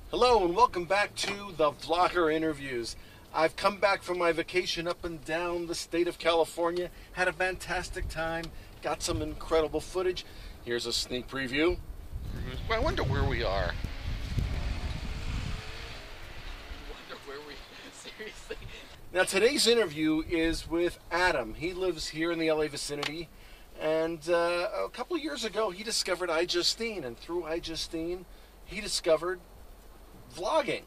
Hello and welcome back to the Vlogger Interviews. I've come back from my vacation up and down the state of California, had a fantastic time, got some incredible footage. Here's a sneak preview. I wonder where we are. Seriously. Now today's interview is with Adam. He lives here in the LA vicinity, and a couple of years ago he discovered IJustine, and through IJustine he discovered vlogging.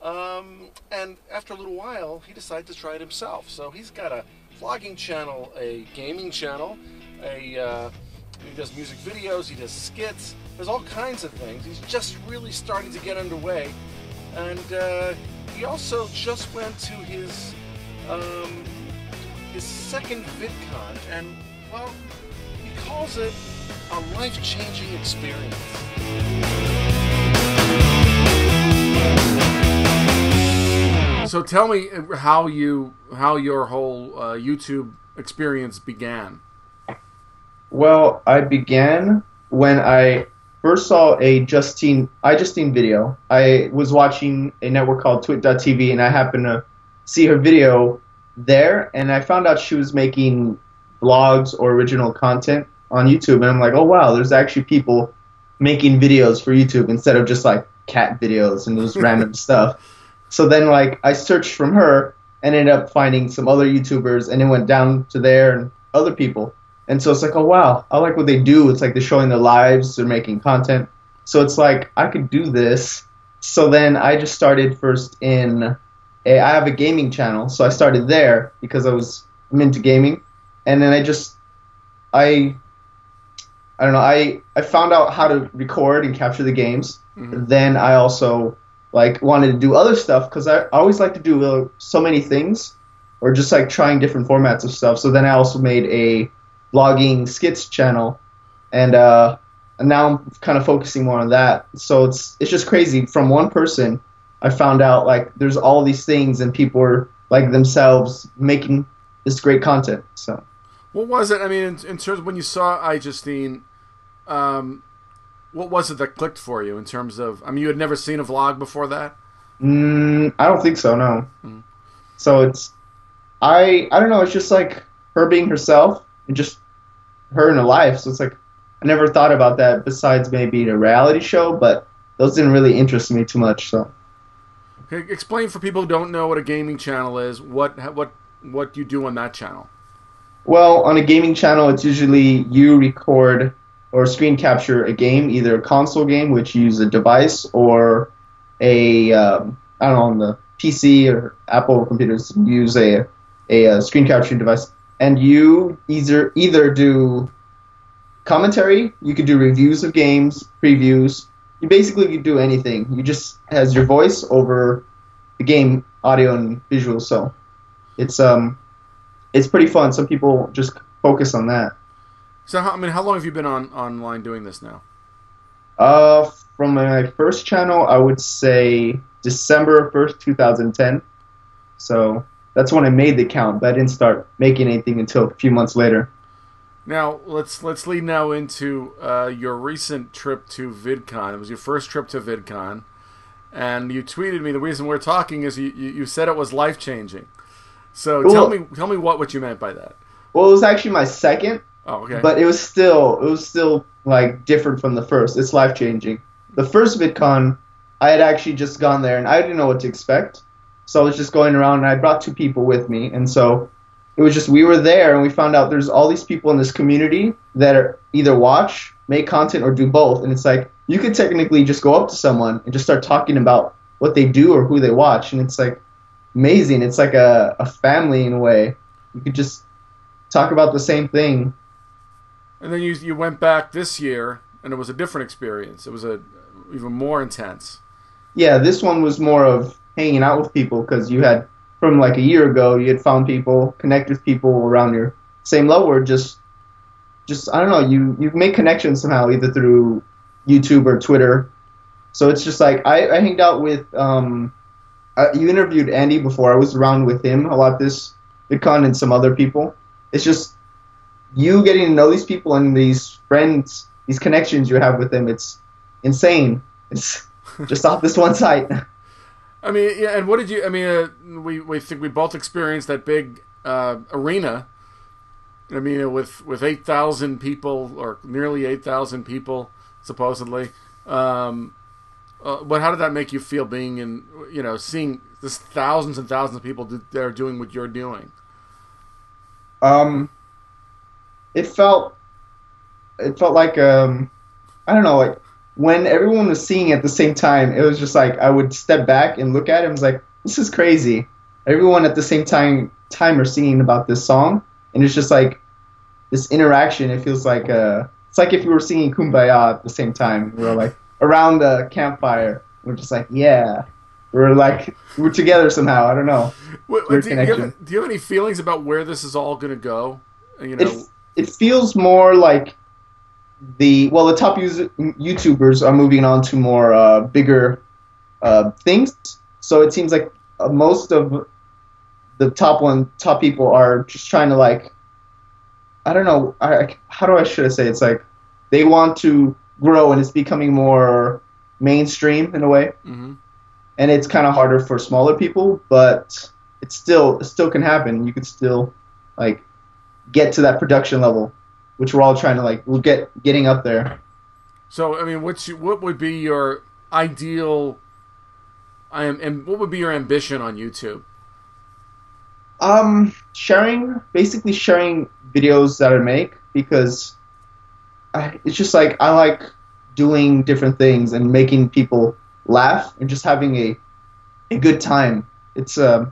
And after a little while, he decided to try it himself. So he's got a vlogging channel, a gaming channel, he does music videos, he does skits, there's all kinds of things. He's just really starting to get underway. And he also just went to his second VidCon, and, well, he calls it a life-changing experience. So tell me how your whole YouTube experience began. Well, I began when I first saw a IJustine video. I was watching a network called twit.tv, and I happened to see her video there, and I found out she was making vlogs or original content on YouTube, and I'm like, oh wow, there's actually people making videos for YouTube instead of just like cat videos and those random stuff. So then, like, I searched from her and ended up finding some other YouTubers, and it went down to there and other people. And so it's like, oh, wow, I like what they do. It's like they're showing their lives, they're making content. So it's like, I could do this. So then I just started first I have a gaming channel, so I started there because I'm into gaming. And then I don't know, I found out how to record and capture the games. Mm-hmm. Then I also wanted to do other stuff because I always like to do so many things, or just like trying different formats of stuff. So then I also made a vlogging skits channel, and now I'm kind of focusing more on that. So it's just crazy. From one person, I found out like there's all these things, and people are like themselves making this great content. So what was it? I mean, in terms of when you saw iJustine, what was it that clicked for you in terms of, I mean, you had never seen a vlog before that? I don't think so, no. Mm. So I don't know, it's just like her being herself and just her in her life. So it's like, I never thought about that besides maybe a reality show, but those didn't really interest me too much, so. Okay, explain for people who don't know what a gaming channel is, what you do on that channel. Well, on a gaming channel, it's usually you record or screen capture a game, either a console game, which you use a device, or I don't know, on the PC or Apple computers, use a screen capturing device. And you either do commentary, you could do reviews of games, previews. You basically could do anything. You just has your voice over the game audio and visual. So it's pretty fun. Some people just focus on that. So, how long have you been online doing this now? From my first channel, I would say December 1st, 2010. So that's when I made the account, but I didn't start making anything until a few months later. Now, let's lead now into your recent trip to VidCon. It was your first trip to VidCon, and you tweeted me. The reason we're talking is you said it was life-changing. So tell me what you meant by that. Well, it was actually my second. Oh, okay. But it was still like different from the first. It's life-changing. The first VidCon, I had actually just gone there, and I didn't know what to expect. So I was just going around, and I brought 2 people with me. And so it was just, we were there, and we found out there's all these people in this community that are either watch, make content, or do both. And it's like, you could technically just go up to someone and just start talking about what they do or who they watch. And it's like amazing. It's like a family in a way. You could just talk about the same thing. And then you went back this year, and it was a different experience. It was even more intense. Yeah, this one was more of hanging out with people, because you had, from like a year ago, you had found people, connect with people around your same level, or just I don't know, you make connections somehow, either through YouTube or Twitter. So it's just like, I hanged out with, you interviewed Andy before. I was around with him a lot this VidCon, and some other people. It's just you getting to know these people and these friends, these connections you have with them. It's insane. It's just off this one site. I mean, yeah. And what did you? I mean, we think we both experienced that big arena. I mean, with 8,000 people or nearly 8,000 people supposedly. But how did that make you feel being in, seeing this thousands and thousands of people that are doing what you're doing? Um, it felt like I don't know, like when everyone was singing at the same time, it was just like I would step back and look at it and was like, this is crazy. Everyone at the same time are singing about this song, and it's just like this interaction. It feels like it's like if we were singing Kumbaya at the same time. We were like around the campfire. We're just like, yeah, we're together somehow. I don't know. Do you have any feelings about where this is all going to go? It feels more like the top YouTubers are moving on to more bigger things. So it seems like most of the top people are just trying to, like, I don't know, should I say, it's like they want to grow and it's becoming more mainstream in a way. Mm-hmm. And it's kind of harder for smaller people, but it still can happen. You could still, like, get to that production level, which we're all trying to, like, we're getting up there. So, I mean, what would be your ideal? What would be your ambition on YouTube? Basically sharing videos that I make, because it's just like I like doing different things and making people laugh and just having a good time. It's I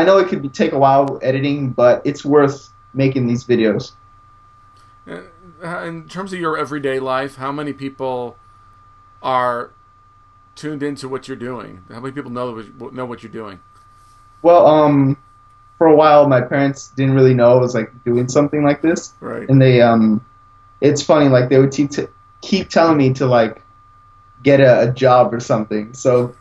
know it could take a while editing, but it's worth making these videos. In terms of your everyday life, how many people are tuned into what you're doing? How many people know what you're doing? Well, for a while, my parents didn't really know I was, like, doing something like this. Right. And they, it's funny, like, they would keep telling me to, like, get a job or something. So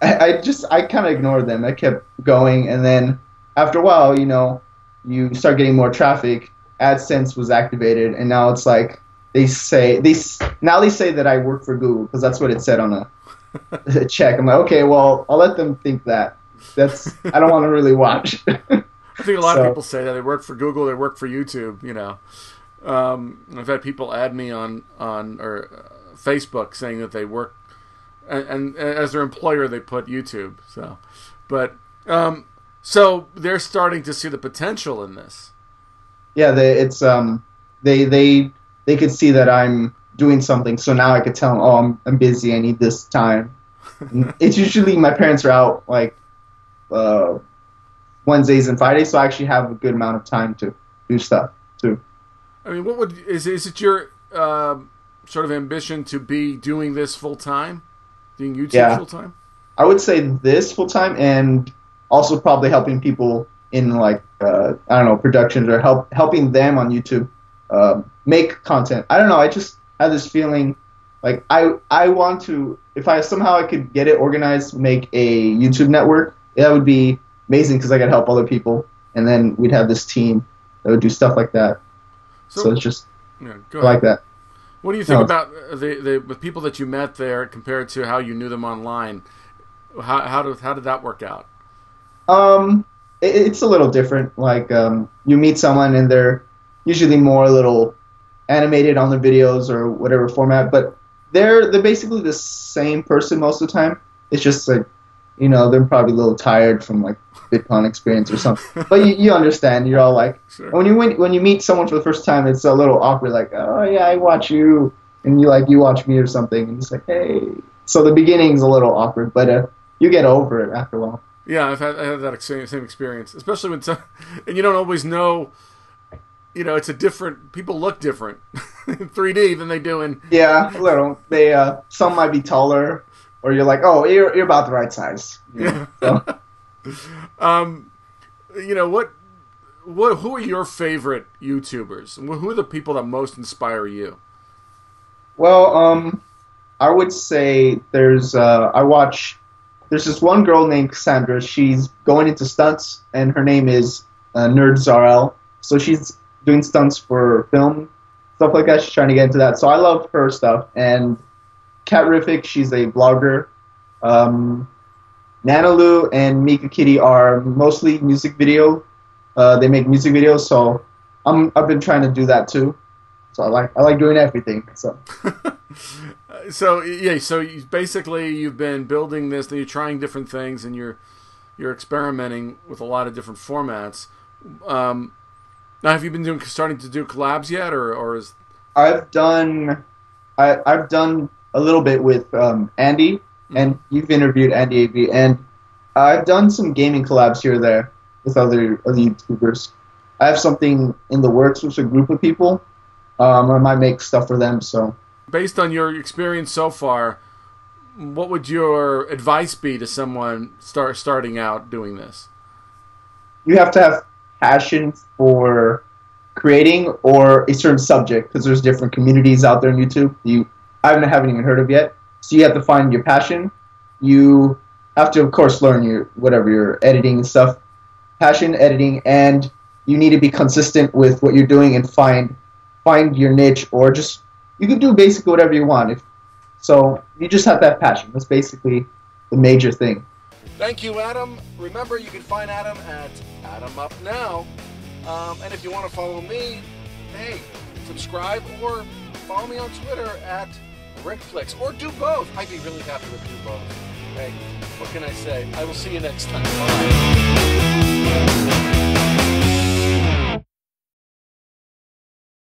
I kind of ignored them. I kept going, and then after a while, you start getting more traffic. AdSense was activated, and now it's like they say that I work for Google, because that's what it said on a check. I'm like, okay, well, I'll let them think that. I don't want to really watch. I think a lot of people say that they work for Google, they work for YouTube. I've had people add me on Facebook saying that they work, and as their employer they put YouTube. So they're starting to see the potential in this. Yeah, they could see that I'm doing something. So now I could tell them, oh, I'm busy. I need this time. It's usually my parents are out, like, Wednesdays and Fridays, so I actually have a good amount of time to do stuff too. I mean, is it your sort of ambition to be doing this full time, doing YouTube full time? I would say this full time, and also probably helping people in, like, I don't know, productions, or helping them on YouTube make content. I don't know. I just have this feeling like I want to, if I could get it organized, make a YouTube network. That would be amazing, because I could help other people, and then we'd have this team that would do stuff like that. So it's just like that. What do you think about the people that you met there compared to how you knew them online? How did that work out? It's a little different. Like, you meet someone and they're usually more a little animated on their videos or whatever format, but they're basically the same person most of the time. It's just like, they're probably a little tired from, like, VidCon experience or something. But you understand. You're all like, sure. When you meet someone for the first time, it's a little awkward. Like, oh yeah, I watch you, and you watch me or something, and it's like, hey. So the beginning's a little awkward, but you get over it after a while. Yeah, I had that same experience, especially when and you don't always know. It's a different. People look different in 3D than they do in. Yeah, a little. They some might be taller. Or you're like, oh, you're about the right size. So. Who are your favorite YouTubers? Who are the people that most inspire you? Well, I would say there's this one girl named Cassandra. She's going into stunts, and her name is NerdZRL. So she's doing stunts for film, stuff like that. She's trying to get into that. So I love her stuff. And Catrific, she's a blogger. Nanalu and Mika Kitty are mostly music video. They make music videos, so I've been trying to do that too. So I like doing everything. So. So yeah, so basically you've been building this, and you're trying different things, and you're experimenting with a lot of different formats. Now, have you been starting to do collabs yet, or is? I've done a little bit with Andy, and you've interviewed Andy AV, and I've done some gaming collabs here or there with other YouTubers. I have something in the works with a group of people. I might make stuff for them. So, based on your experience so far, what would your advice be to someone starting out doing this? You have to have passion for creating or a certain subject, because there's different communities out there on YouTube I haven't even heard of yet. So you have to find your passion. You have to, of course, learn your editing and stuff, passion, editing, and you need to be consistent with what you're doing and find your niche, or just you can do basically whatever you want. So you just have that passion. That's basically the major thing. Thank you, Adam. Remember, you can find Adam at AdamUPNow. And if you want to follow me, hey, subscribe or follow me on Twitter at RickFlix, or do both. I'd be really happy with do both. Hey, what can I say? I will see you next time. Bye.